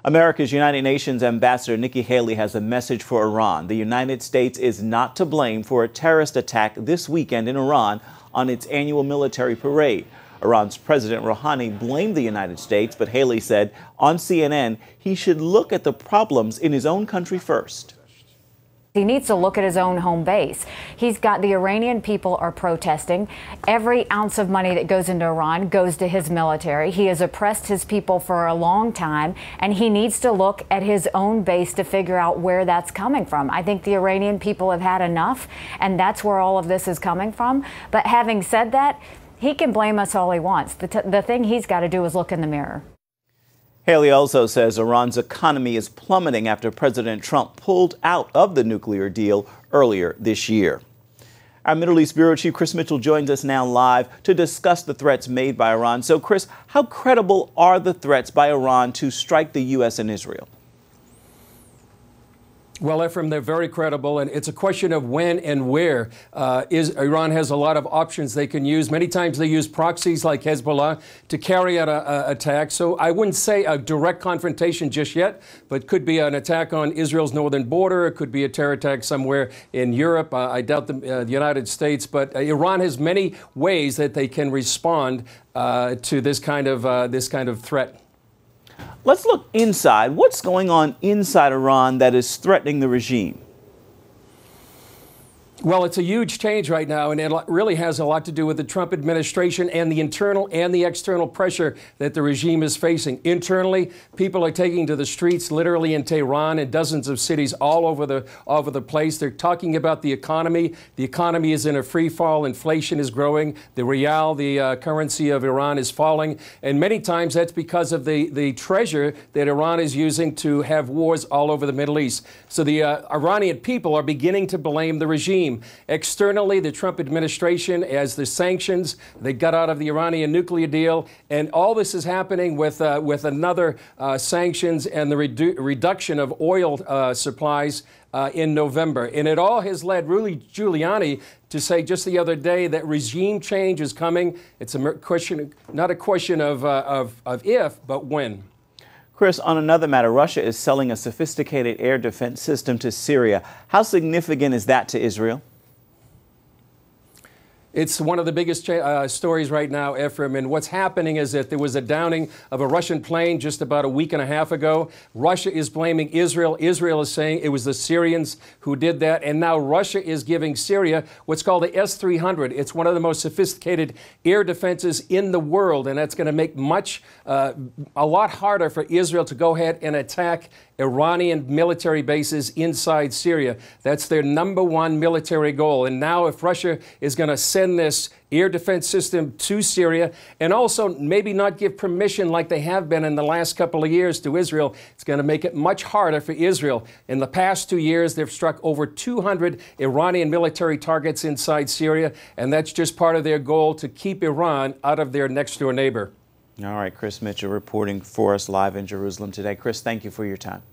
America's United Nations Ambassador Nikki Haley has a message for Iran. The United States is not to blame for a terrorist attack this weekend in Iran on its annual military parade. Iran's President Rouhani blamed the United States, but Haley said on CNN he should look at the problems in his own country first. He needs to look at his own home base. He's got the Iranian people are protesting. Every ounce of money that goes into Iran goes to his military. He has oppressed his people for a long time, and he needs to look at his own base to figure out where that's coming from. I think the Iranian people have had enough, and that's where all of this is coming from. But having said that, he can blame us all he wants. The thing he's got to do is look in the mirror. Haley also says Iran's economy is plummeting after President Trump pulled out of the nuclear deal earlier this year. Our Middle East Bureau Chief Chris Mitchell joins us now live to discuss the threats made by Iran. So, Chris, how credible are the threats by Iran to strike the U.S. and Israel? Well, Ephraim, they're very credible, and it's a question of when and where. Iran has a lot of options they can use. Many times they use proxies like Hezbollah to carry out an attack. So I wouldn't say a direct confrontation just yet, but could be an attack on Israel's northern border. It could be a terror attack somewhere in Europe. I doubt the United States. But Iran has many ways that they can respond to this kind of threat. Let's look inside. What's going on inside Iran that is threatening the regime? Well, it's a huge change right now, and it really has a lot to do with the Trump administration and the internal and the external pressure that the regime is facing. Internally, people are taking to the streets, literally in Tehran and dozens of cities all over the place. They're talking about the economy. The economy is in a free fall. Inflation is growing. The rial, the currency of Iran, is falling. And many times that's because of the treasure that Iran is using to have wars all over the Middle East. So the Iranian people are beginning to blame the regime. Externally, the Trump administration, as the sanctions, they got out of the Iranian nuclear deal, and all this is happening with another sanctions and the reduction of oil supplies in November. And it all has led Rudy Giuliani to say just the other day that regime change is coming. It's a question, not a question of if, but when. Chris, on another matter, Russia is selling a sophisticated air defense system to Syria. How significant is that to Israel? It's one of the biggest stories right now, Ephraim. And what's happening is that there was a downing of a Russian plane just about a week and a half ago. Russia is blaming Israel. Israel is saying it was the Syrians who did that. And now Russia is giving Syria what's called the S-300. It's one of the most sophisticated air defenses in the world. And that's going to make a lot harder for Israel to go ahead and attack Iranian military bases inside Syria. That's their #1 military goal. And now if Russia is going to send this air defense system to Syria and also maybe not give permission like they have been in the last couple of years to Israel, it's going to make it much harder for Israel. In the past 2 years, they've struck over 200 Iranian military targets inside Syria, and that's just part of their goal to keep Iran out of their next-door neighbor. All right, Chris Mitchell reporting for us live in Jerusalem today. Chris, thank you for your time.